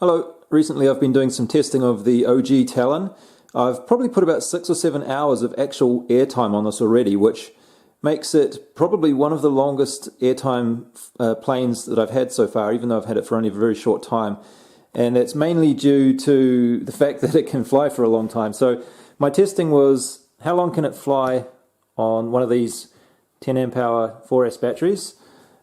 Hello, recently I've been doing some testing of the OG Talon. I've probably put about 6 or 7 hours of actual airtime on this already, which makes it probably one of the longest airtime planes that I've had so far, even though I've had it for only a very short time. And that's mainly due to the fact that it can fly for a long time. So my testing was, how long can it fly on one of these 10 amp hour 4S batteries?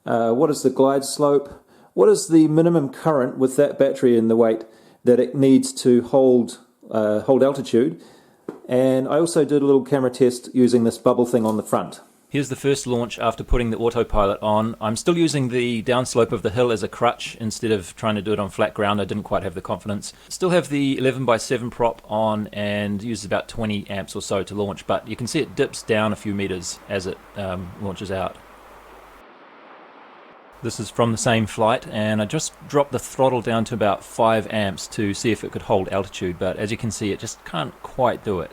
What is the glide slope? What is the minimum current with that battery and the weight that it needs to hold altitude? And I also did a little camera test using this bubble thing on the front. Here's the first launch after putting the autopilot on. I'm still using the downslope of the hill as a crutch instead of trying to do it on flat ground. I didn't quite have the confidence. Still have the 11x7 prop on and uses about 20 amps or so to launch, but you can see it dips down a few meters as it launches out. This is from the same flight, and I just dropped the throttle down to about 5 amps to see if it could hold altitude, but as you can see it just can't quite do it.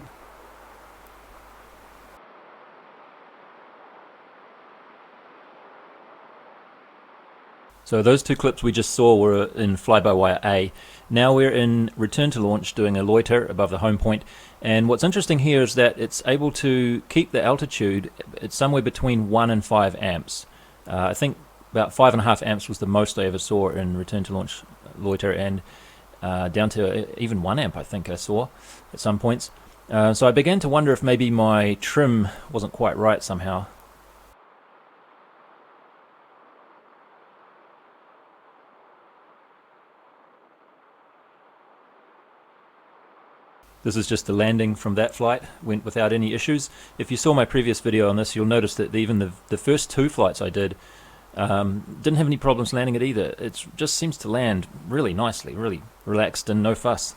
So those two clips we just saw were in fly-by-wire A. Now we're in return to launch doing a loiter above the home point, and what's interesting here is that it's able to keep the altitude. It's somewhere between 1 and 5 amps. I think about 5.5 amps was the most I ever saw in return to launch loiter, and down to even 1 amp I think I saw at some points. So I began to wonder if maybe my trim wasn't quite right somehow. This is just the landing from that flight, went without any issues. If you saw my previous video on this, you'll notice that even the first 2 flights I did didn't have any problems landing it either. It just seems to land really nicely, really relaxed and no fuss.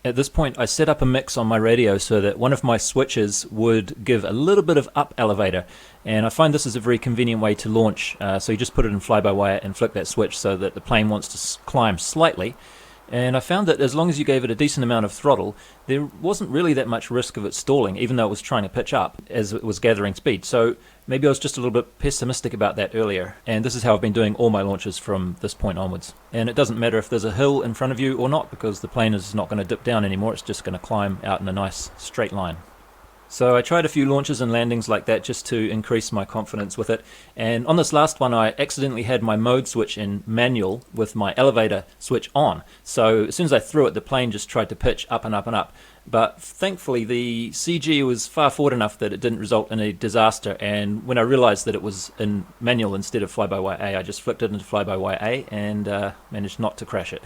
At this point I set up a mix on my radio so that one of my switches would give a little bit of up elevator, and I find this is a very convenient way to launch. So you just put it in fly-by-wire and flick that switch so that the plane wants to climb slightly. And I found that as long as you gave it a decent amount of throttle, there wasn't really that much risk of it stalling, even though it was trying to pitch up as it was gathering speed. So maybe I was just a little bit pessimistic about that earlier, and this is how I've been doing all my launches from this point onwards. And it doesn't matter if there's a hill in front of you or not, because the plane is not going to dip down anymore, it's just going to climb out in a nice straight line. So I tried a few launches and landings like that just to increase my confidence with it, and on this last one I accidentally had my mode switch in manual with my elevator switch on. So as soon as I threw it, the plane just tried to pitch up and up and up. But thankfully the CG was far forward enough that it didn't result in a disaster, and when I realized that it was in manual instead of fly-by-wire A, I just flicked it into fly-by-wire A and managed not to crash it.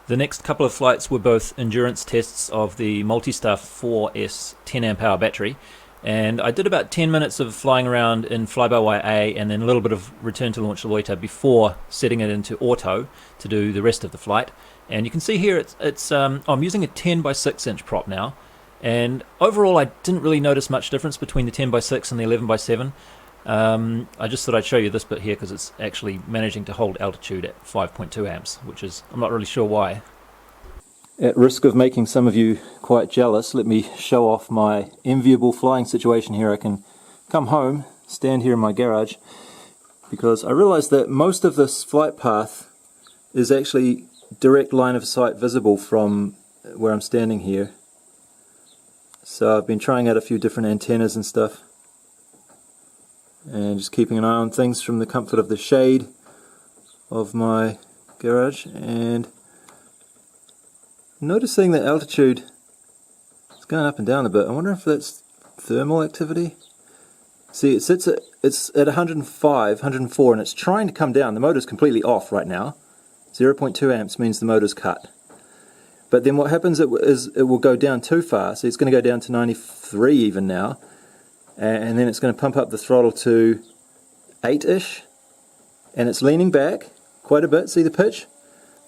The next couple of flights were both endurance tests of the Multistar 4S 10 amp hour battery, and I did about 10 minutes of flying around in fly-by-wire A and then a little bit of return to launch loiter before setting it into auto to do the rest of the flight. And you can see here I'm using a 10x6 inch prop now, and overall I didn't really notice much difference between the 10x6 and the 11x7. I just thought I'd show you this bit here because it's actually managing to hold altitude at 5.2 amps, which is, I'm not really sure why. At risk of making some of you quite jealous, let me show off my enviable flying situation here. I can come home, stand here in my garage, because I realized that most of this flight path is actually direct line of sight visible from where I'm standing here. So I've been trying out a few different antennas and stuff, and just keeping an eye on things from the comfort of the shade of my garage, and noticing that altitude is going up and down a bit. I wonder if that's thermal activity. See, it's at 105, 104, and it's trying to come down. The motor's completely off right now. 0.2 amps means the motor's cut. But then what happens is it will go down too far, so it's going to go down to 93 even now, and then it's going to pump up the throttle to 8-ish, and it's leaning back quite a bit, see the pitch?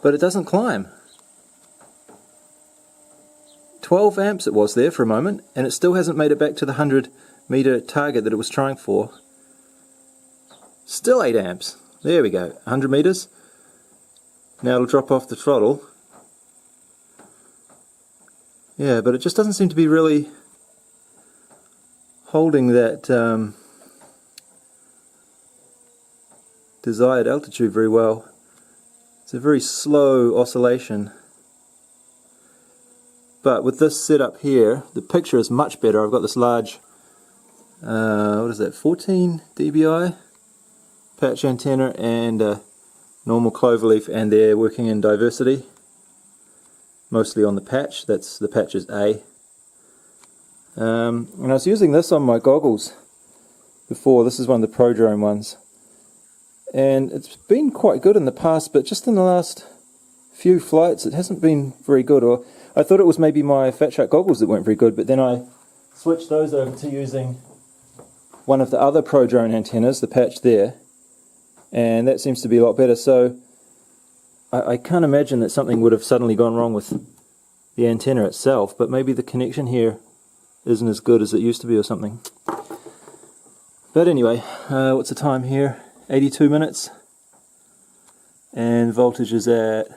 But it doesn't climb. 12 amps it was there for a moment, and it still hasn't made it back to the 100 meter target that it was trying for. Still 8 amps. There we go, 100 meters. Now it'll drop off the throttle. Yeah, but it just doesn't seem to be really holding that desired altitude very well. It's a very slow oscillation. But with this setup here, the picture is much better. I've got this large, what is that, 14 dBi patch antenna and a normal cloverleaf, and they're working in diversity. Mostly on the patch, the patch is A. And I was using this on my goggles before. This is one of the Pro Drone ones. And it's been quite good in the past, but just in the last few flights it hasn't been very good. Or I thought it was maybe my Fat Shark goggles that weren't very good, but then I switched those over to using one of the other Pro Drone antennas, the patch there, and that seems to be a lot better. So I can't imagine that something would have suddenly gone wrong with the antenna itself, but maybe the connection here isn't as good as it used to be or something. But anyway, what's the time here? 82 minutes, and voltage is at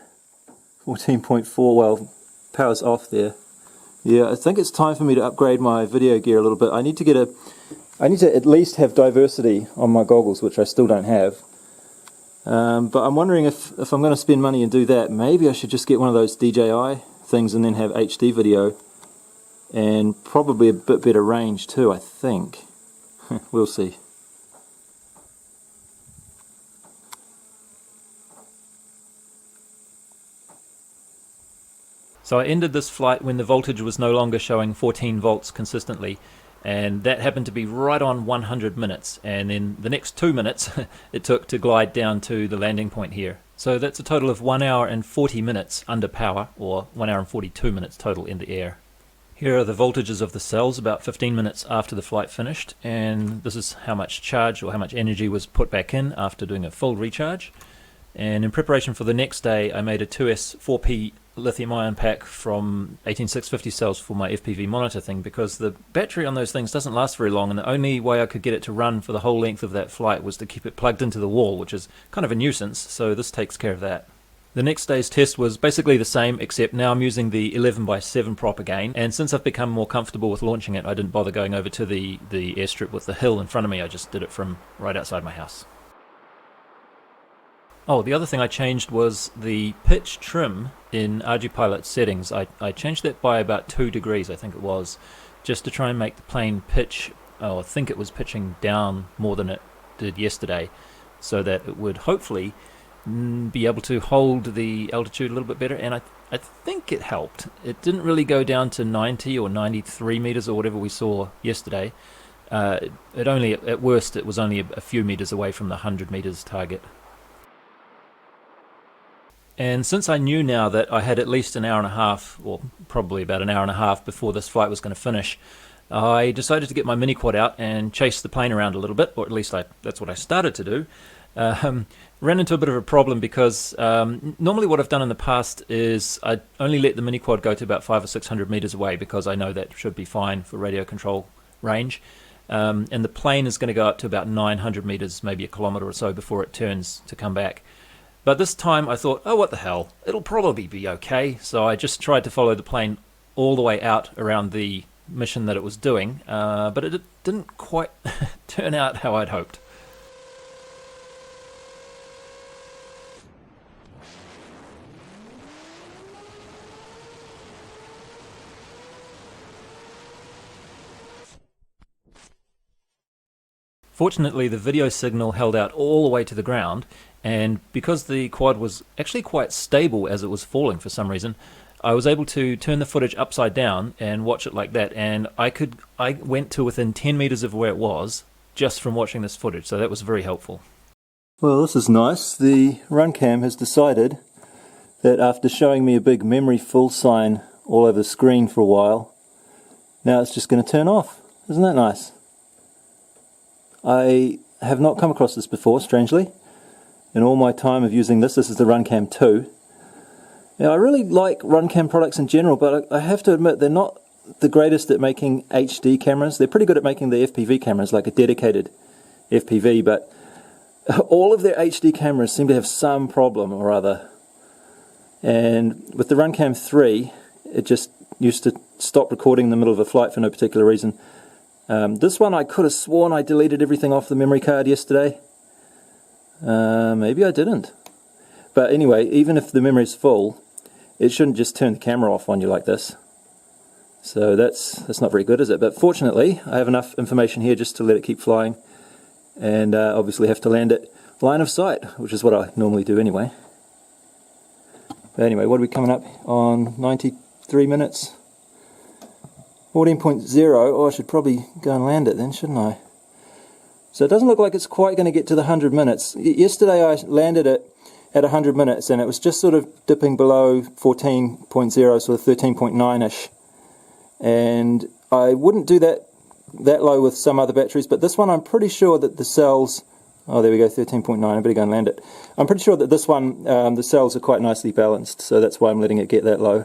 14.4. well, power's off there. Yeah, I think it's time for me to upgrade my video gear a little bit. I need to at least have diversity on my goggles, which I still don't have. But I'm wondering if I'm going to spend money and do that, maybe I should just get one of those DJI things and then have HD video, and probably a bit better range too, I think. We'll see. So I ended this flight when the voltage was no longer showing 14 volts consistently, and that happened to be right on 100 minutes, and then the next 2 minutes it took to glide down to the landing point here. So that's a total of 1 hour and 40 minutes under power, or 1 hour and 42 minutes total in the air. Here are the voltages of the cells about 15 minutes after the flight finished, and this is how much charge or how much energy was put back in after doing a full recharge. And in preparation for the next day, I made a 2S 4P lithium-ion pack from 18650 cells for my FPV monitor thing, because the battery on those things doesn't last very long, and the only way I could get it to run for the whole length of that flight was to keep it plugged into the wall, which is kind of a nuisance, so this takes care of that. The next day's test was basically the same, except now I'm using the 11x7 prop again, and since I've become more comfortable with launching it, I didn't bother going over to the airstrip with the hill in front of me. I just did it from right outside my house. Oh, the other thing I changed was the pitch trim in ArduPilot settings. I changed that by about 2 degrees, I think it was, just to try and make the plane pitch, or I think it was pitching down more than it did yesterday, so that it would hopefully be able to hold the altitude a little bit better, and I think it helped. It didn't really go down to 90 or 93 meters or whatever we saw yesterday. At worst, it was only a few meters away from the 100 meters target. And since I knew now that I had at least an hour and a half, or probably about an hour and a half before this flight was going to finish, I decided to get my mini quad out and chase the plane around a little bit, or at least that's what I started to do. Ran into a bit of a problem because normally what I've done in the past is I only let the mini quad go to about 500 or 600 meters away, because I know that should be fine for radio control range. And the plane is going to go up to about 900 meters, maybe a kilometer or so, before it turns to come back. But this time I thought, oh, what the hell, it'll probably be okay. So I just tried to follow the plane all the way out around the mission that it was doing, but it didn't quite turn out how I'd hoped. Fortunately, the video signal held out all the way to the ground, and because the quad was actually quite stable as it was falling for some reason, I was able to turn the footage upside down and watch it like that, and I went to within 10 meters of where it was just from watching this footage, so that was very helpful. Well, this is nice. The RunCam has decided that after showing me a big memory full sign all over the screen for a while, now it's just going to turn off. Isn't that nice? I have not come across this before, strangely. In all my time of using this is the RunCam 2. Now, I really like RunCam products in general, but I have to admit they're not the greatest at making HD cameras. They're pretty good at making the FPV cameras, like a dedicated FPV, but all of their HD cameras seem to have some problem or other. And with the Runcam 3, it just used to stop recording in the middle of a flight for no particular reason. This one I could have sworn I deleted everything off the memory card yesterday. Maybe I didn't. But anyway, even if the memory's full, it shouldn't just turn the camera off on you like this. So that's not very good, is it? But fortunately, I have enough information here just to let it keep flying. And obviously have to land it line of sight, which is what I normally do anyway. But anyway, what are we coming up on? 93 minutes? 14.0. Oh, I should probably go and land it then, shouldn't I? So it doesn't look like it's quite going to get to the 100 minutes. Yesterday I landed it at 100 minutes and it was just sort of dipping below 14.0, sort of 13.9ish. And I wouldn't do that low with some other batteries, but this one I'm pretty sure that the cells, oh there we go, 13.9, I better go and land it. I'm pretty sure that this one, the cells are quite nicely balanced, so that's why I'm letting it get that low.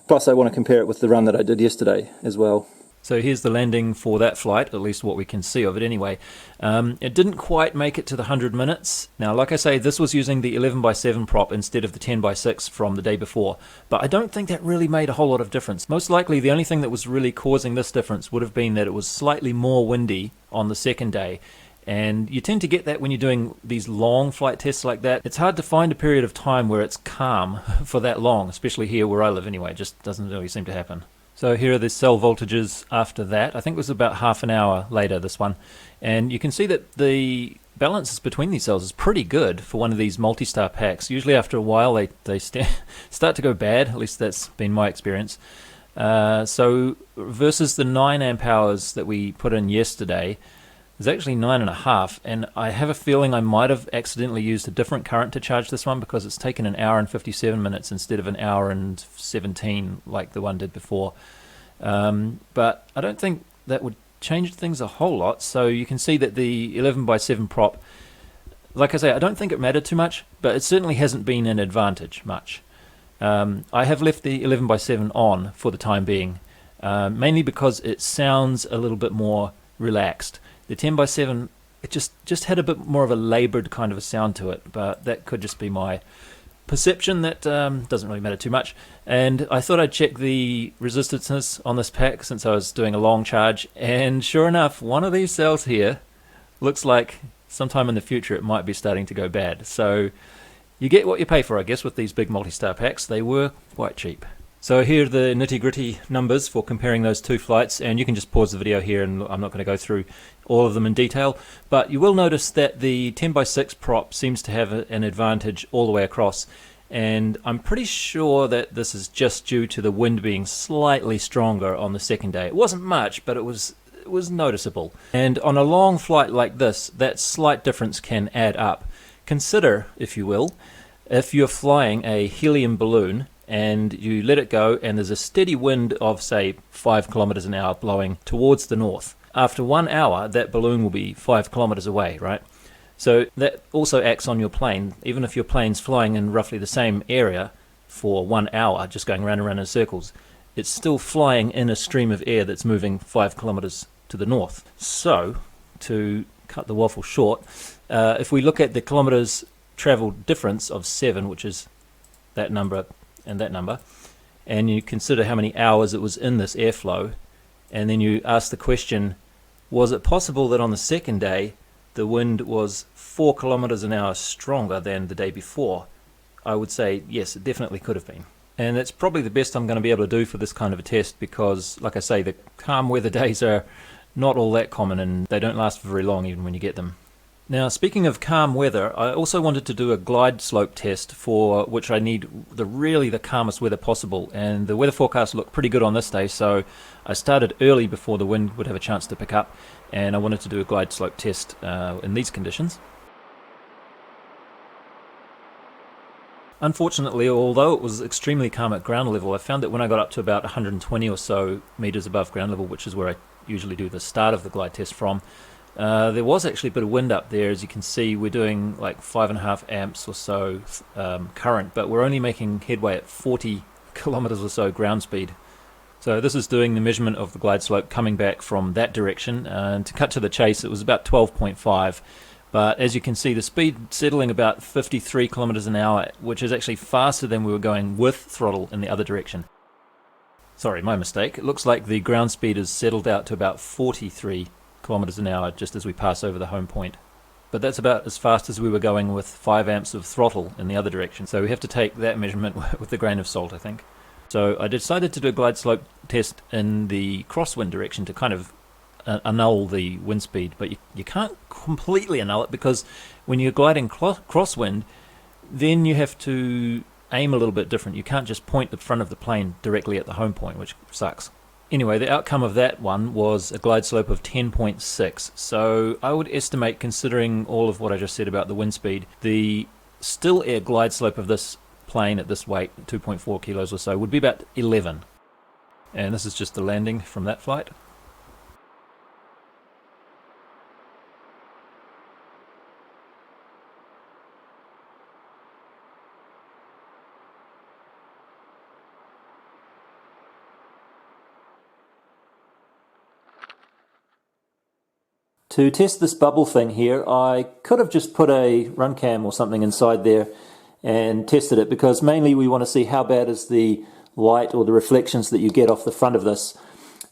Plus I want to compare it with the run that I did yesterday as well. So here's the landing for that flight, at least what we can see of it anyway. It didn't quite make it to the 100 minutes. Now, like I say, this was using the 11x7 prop instead of the 10x6 from the day before. But I don't think that really made a whole lot of difference. Most likely, the only thing that was really causing this difference would have been that it was slightly more windy on the second day. And you tend to get that when you're doing these long flight tests like that. It's hard to find a period of time where it's calm for that long, especially here where I live anyway. It just doesn't really seem to happen. So here are the cell voltages after that. I think it was about half an hour later, this one. And you can see that the balance between these cells is pretty good for one of these multi-star packs. Usually after a while they start to go bad, at least that's been my experience. So versus the 9 amp hours that we put in yesterday, there's actually 9.5, and I have a feeling I might have accidentally used a different current to charge this one because it's taken an hour and 57 minutes instead of an hour and 17 like the one did before. But I don't think that would change things a whole lot. So you can see that the 11x7 prop, like I say, I don't think it mattered too much, but it certainly hasn't been an advantage much. I have left the 11x7 on for the time being, mainly because it sounds a little bit more relaxed. The 10x7, it just had a bit more of a laboured kind of a sound to it, but that could just be my perception. That doesn't really matter too much. And I thought I'd check the resistances on this pack since I was doing a long charge, and sure enough, one of these cells here looks like sometime in the future it might be starting to go bad. So you get what you pay for, I guess, with these big multi-star packs. They were quite cheap. So here are the nitty-gritty numbers for comparing those two flights, and you can just pause the video here, and I'm not going to go through all of them in detail, but you will notice that the 10x6 prop seems to have an advantage all the way across, and I'm pretty sure that this is just due to the wind being slightly stronger on the second day. It wasn't much, but it was noticeable. And on a long flight like this, that slight difference can add up. Consider, if you will, if you're flying a helium balloon and you let it go and there's a steady wind of say 5 kilometers an hour blowing towards the north. After 1 hour that balloon will be 5 kilometers away, right? So that also acts on your plane. Even if your plane's flying in roughly the same area for 1 hour, just going round and round in circles, it's still flying in a stream of air that's moving 5 kilometers to the north. So to cut the waffle short, if we look at the kilometers traveled difference of 7, which is that number and that number, and you consider how many hours it was in this airflow, and then you ask the question, was it possible that on the second day the wind was 4 kilometers an hour stronger than the day before? I would say yes, it definitely could have been. And that's probably the best I'm going to be able to do for this kind of a test, because like I say, the calm weather days are not all that common and they don't last for very long even when you get them. Now, speaking of calm weather, I also wanted to do a glide slope test for which I need really the calmest weather possible, and the weather forecast looked pretty good on this day, so I started early before the wind would have a chance to pick up, and I wanted to do a glide slope test in these conditions. Unfortunately, although it was extremely calm at ground level, I found that when I got up to about 120 or so meters above ground level, which is where I usually do the start of the glide test from, there was actually a bit of wind up there. As you can see, we're doing like 5.5 amps or so current, but we're only making headway at 40 kilometers or so ground speed. So this is doing the measurement of the glide slope coming back from that direction, and to cut to the chase, it was about 12.5, But as you can see, the speed settling about 53 kilometers an hour, which is actually faster than we were going with throttle in the other direction. Sorry, my mistake. It looks like the ground speed is settled out to about 43 kilometers an hour just as we pass over the home point. But that's about as fast as we were going with 5 amps of throttle in the other direction. So we have to take that measurement with a grain of salt, I think. So I decided to do a glide slope test in the crosswind direction to kind of annul the wind speed, but you can't completely annul it, because when you're gliding crosswind, then you have to aim a little bit different. You can't just point the front of the plane directly at the home point, which sucks. Anyway, the outcome of that one was a glide slope of 10.6. So I would estimate, considering all of what I just said about the wind speed, the still air glide slope of this plane at this weight, 2.4 kilos or so, would be about 11. And this is just the landing from that flight. To test this bubble thing here, I could have just put a run cam or something inside there and tested it, because mainly we want to see how bad is the light or the reflections that you get off the front of this.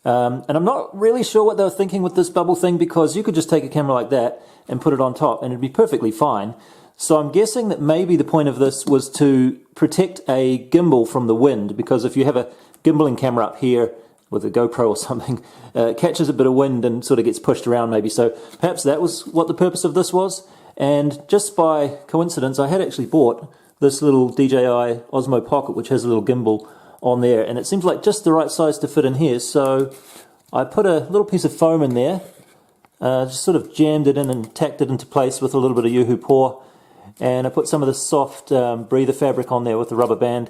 And I'm not really sure what they were thinking with this bubble thing, because you could just take a camera like that and put it on top and it'd be perfectly fine. So I'm guessing that maybe the point of this was to protect a gimbal from the wind, because if you have a gimbaling camera up here with a GoPro or something, it catches a bit of wind and sort of gets pushed around maybe. So perhaps that was what the purpose of this was. And just by coincidence, I had actually bought this little DJI Osmo Pocket, which has a little gimbal on there, and it seems like just the right size to fit in here. So I put a little piece of foam in there, just sort of jammed it in and tacked it into place with a little bit of Yoo-Hoo Pour, and I put some of the soft breather fabric on there with the rubber band,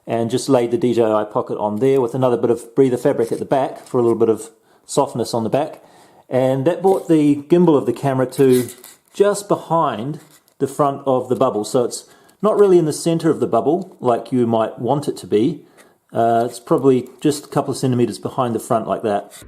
and just laid the DJI Pocket on there with another bit of breather fabric at the back for a little bit of softness on the back. And that brought the gimbal of the camera to just behind the front of the bubble. So it's not really in the center of the bubble like you might want it to be. It's probably just a couple of centimeters behind the front like that.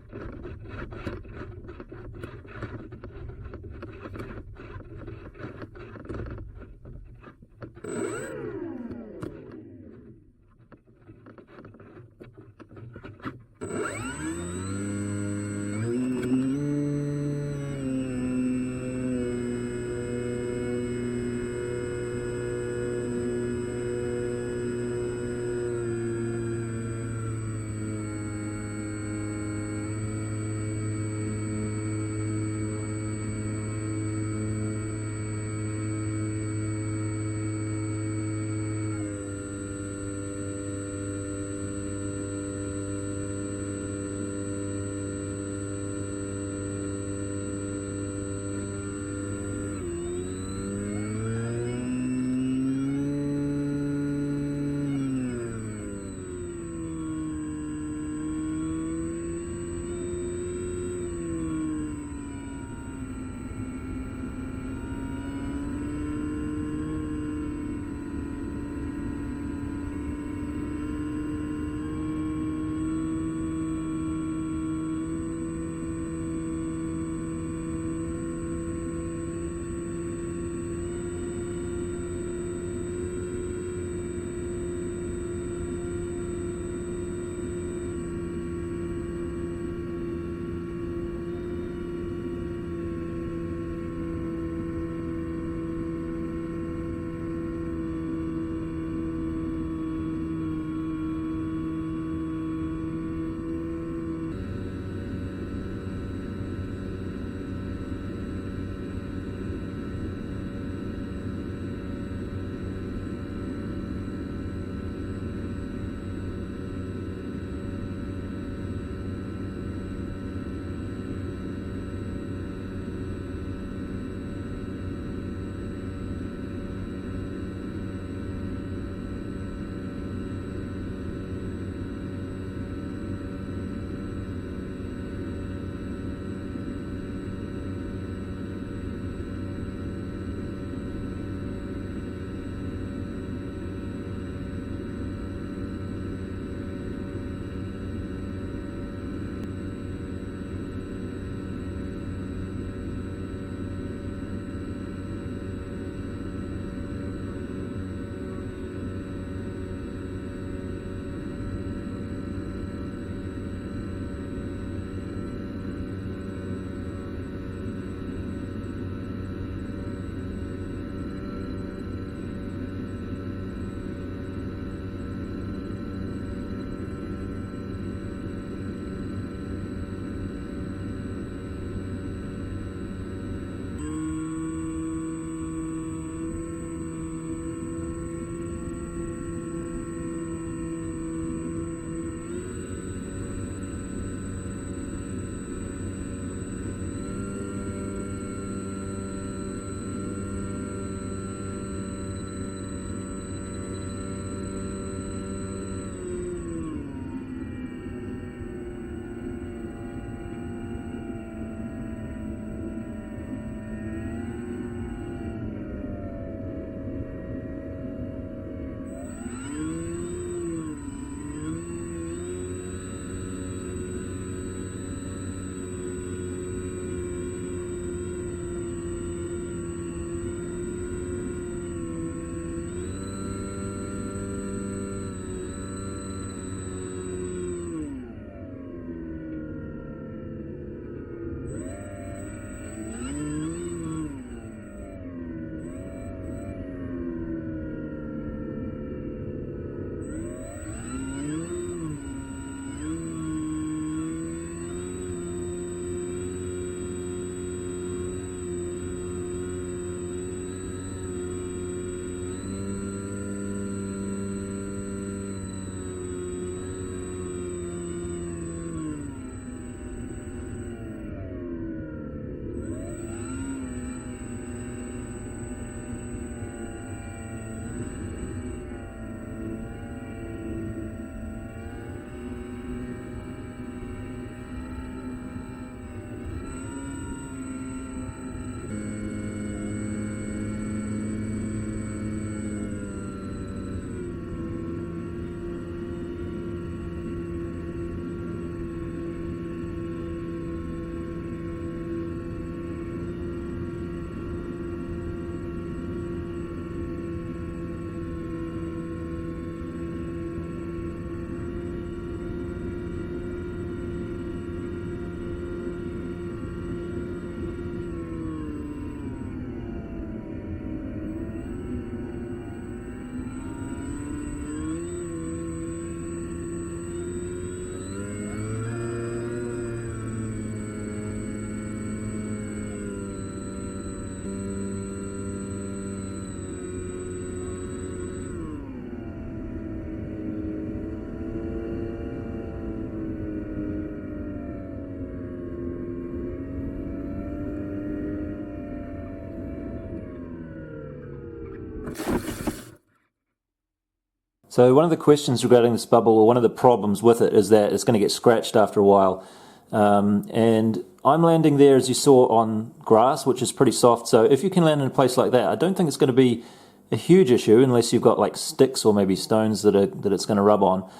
So one of the questions regarding this bubble, or one of the problems with it, is that it's going to get scratched after a while. And I'm landing there, as you saw, on grass, which is pretty soft. So if you can land in a place like that, I don't think it's going to be a huge issue, unless you've got like sticks or maybe stones that it's going to rub on.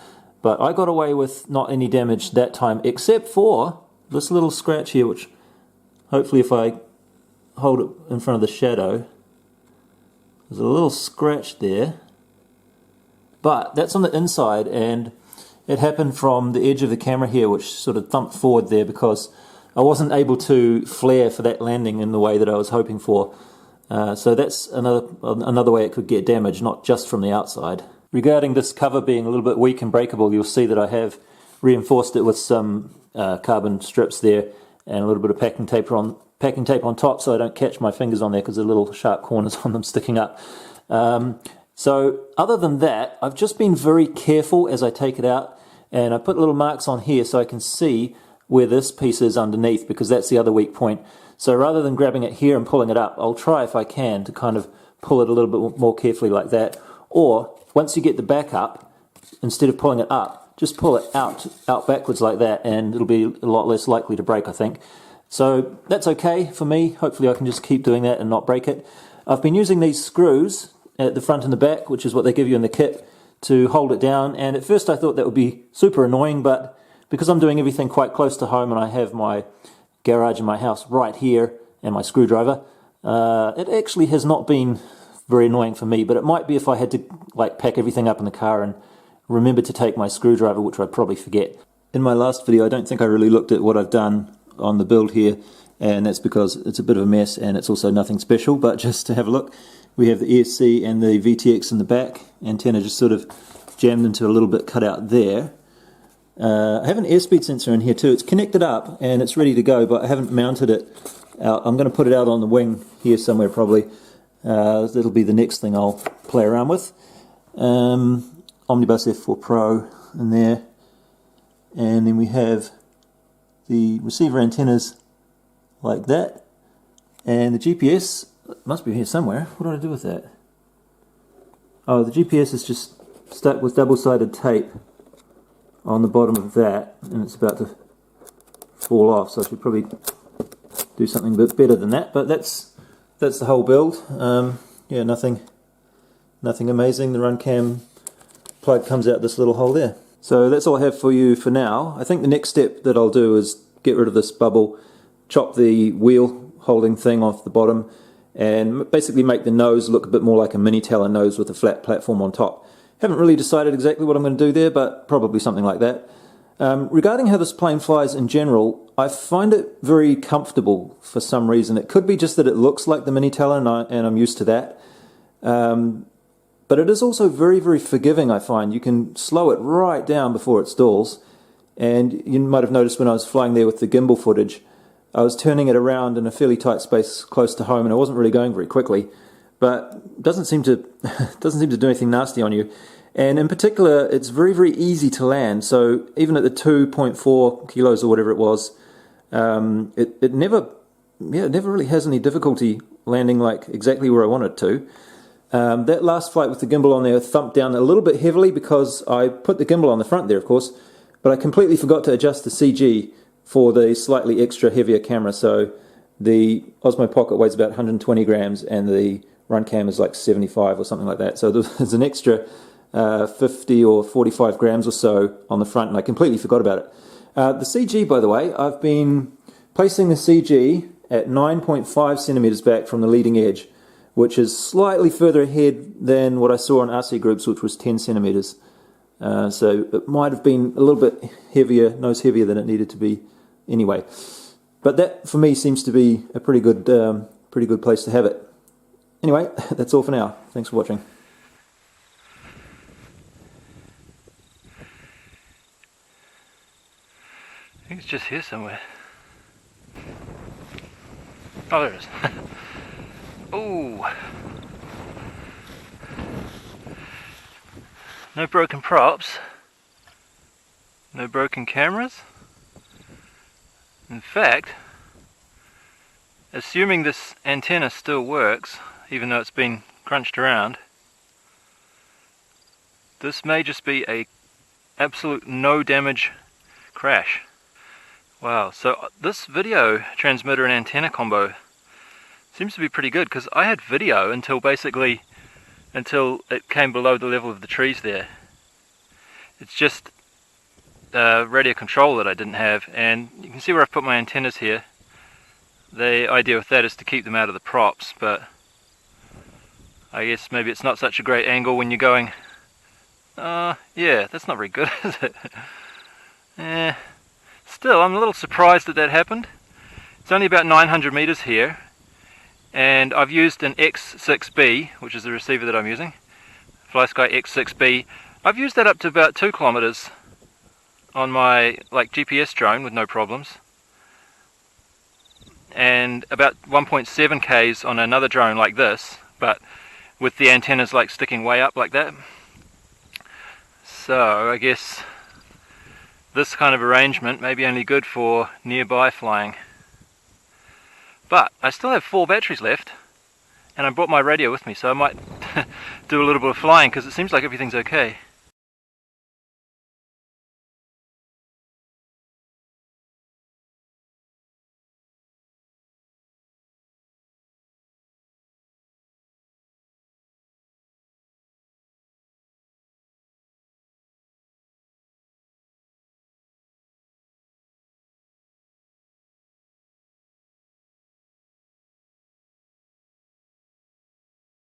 But I got away with not any damage that time, except for this little scratch here, which hopefully if I hold it in front of the shadow, there's a little scratch there. But that's on the inside, and it happened from the edge of the camera here, which sort of thumped forward there because I wasn't able to flare for that landing in the way that I was hoping for. So that's another way it could get damaged, not just from the outside. Regarding this cover being a little bit weak and breakable, you'll see that I have reinforced it with some carbon strips there and a little bit of packing tape on top, so I don't catch my fingers on there because there are little sharp corners on them sticking up. So other than that, I've just been very careful as I take it out, and I put little marks on here so I can see where this piece is underneath, because that's the other weak point. So rather than grabbing it here and pulling it up, I'll try, if I can, to kind of pull it a little bit more carefully like that. Or once you get the back up, instead of pulling it up, just pull it out backwards like that, and it'll be a lot less likely to break, I think. So that's okay for me. Hopefully I can just keep doing that and not break it. I've been using these screws at the front and the back, which is what they give you in the kit, to hold it down. And at first I thought that would be super annoying, but because I'm doing everything quite close to home and I have my garage in my house right here and my screwdriver, it actually has not been very annoying for me. But it might be if I had to like pack everything up in the car and remember to take my screwdriver, which I'd probably forget. In my last video, I don't think I really looked at what I've done on the build here, and that's because it's a bit of a mess and it's also nothing special. But just to have a look, we have the ESC and the VTX in the back, antenna just sort of jammed into a little bit cut out there. I have an airspeed sensor in here too. It's connected up and it's ready to go, but I haven't mounted it out. I'm going to put it out on the wing here somewhere probably. That'll be the next thing I'll play around with. Omnibus F4 Pro in there, and then we have the receiver antennas like that, and the GPS must be here somewhere. What did I do with that? Oh, the GPS is just stuck with double-sided tape on the bottom of that, and it's about to fall off, so I should probably do something a bit better than that. But that's the whole build. Yeah, nothing amazing. The run cam plug comes out this little hole there. So that's all I have for you for now. I think the next step that I'll do is get rid of this bubble, chop the wheel holding thing off the bottom, and basically make the nose look a bit more like a mini Talon nose with a flat platform on top. Haven't really decided exactly what I'm going to do there, but probably something like that. Regarding how this plane flies in general, I find it very comfortable for some reason. It could be just that it looks like the mini Talon and I'm used to that. But it is also very, very forgiving, I find. You can slow it right down before it stalls. And you might have noticed when I was flying there with the gimbal footage, I was turning it around in a fairly tight space close to home, and I wasn't really going very quickly. But it doesn't seem to do anything nasty on you. And in particular, it's very, very easy to land. So even at the 2.4 kilos or whatever it was, it never really has any difficulty landing like exactly where I want it to. That last flight with the gimbal on there thumped down a little bit heavily because I put the gimbal on the front there, of course, but I completely forgot to adjust the CG for the slightly extra heavier camera. So the Osmo Pocket weighs about 120 grams and the run cam is like 75 or something like that. So there's an extra 50 or 45 grams or so on the front, and I completely forgot about it. The CG, by the way, I've been placing the CG at 9.5 centimeters back from the leading edge, which is slightly further ahead than what I saw on RC Groups, which was 10 centimeters. So it might have been a little bit heavier, nose heavier than it needed to be anyway. But that, for me, seems to be a pretty good place to have it. Anyway, that's all for now. Thanks for watching. I think it's just here somewhere. Oh, there it is. Ooh. No broken props. No broken cameras. In fact, assuming this antenna still works, even though it's been crunched around. This may just be a absolute no damage crash. Wow, so this video transmitter and antenna combo seems to be pretty good, because I had video until it came below the level of the trees there. It's just radio control that I didn't have, and you can see where I've put my antennas here. The idea with that is to keep them out of the props, but I guess maybe it's not such a great angle when you're going, yeah, that's not very good, is it? Still, I'm a little surprised that happened. It's only about 900 meters here, and I've used an X6B, which is the receiver that I'm using, FlySky X6B. I've used that up to about 2 kilometers on my GPS drone with no problems, and about 1.7 k's on another drone like this, but with the antennas sticking way up like that. So I guess this kind of arrangement may be only good for nearby flying. But I still have 4 batteries left, and I brought my radio with me, so I might do a little bit of flying, because it seems like everything's okay.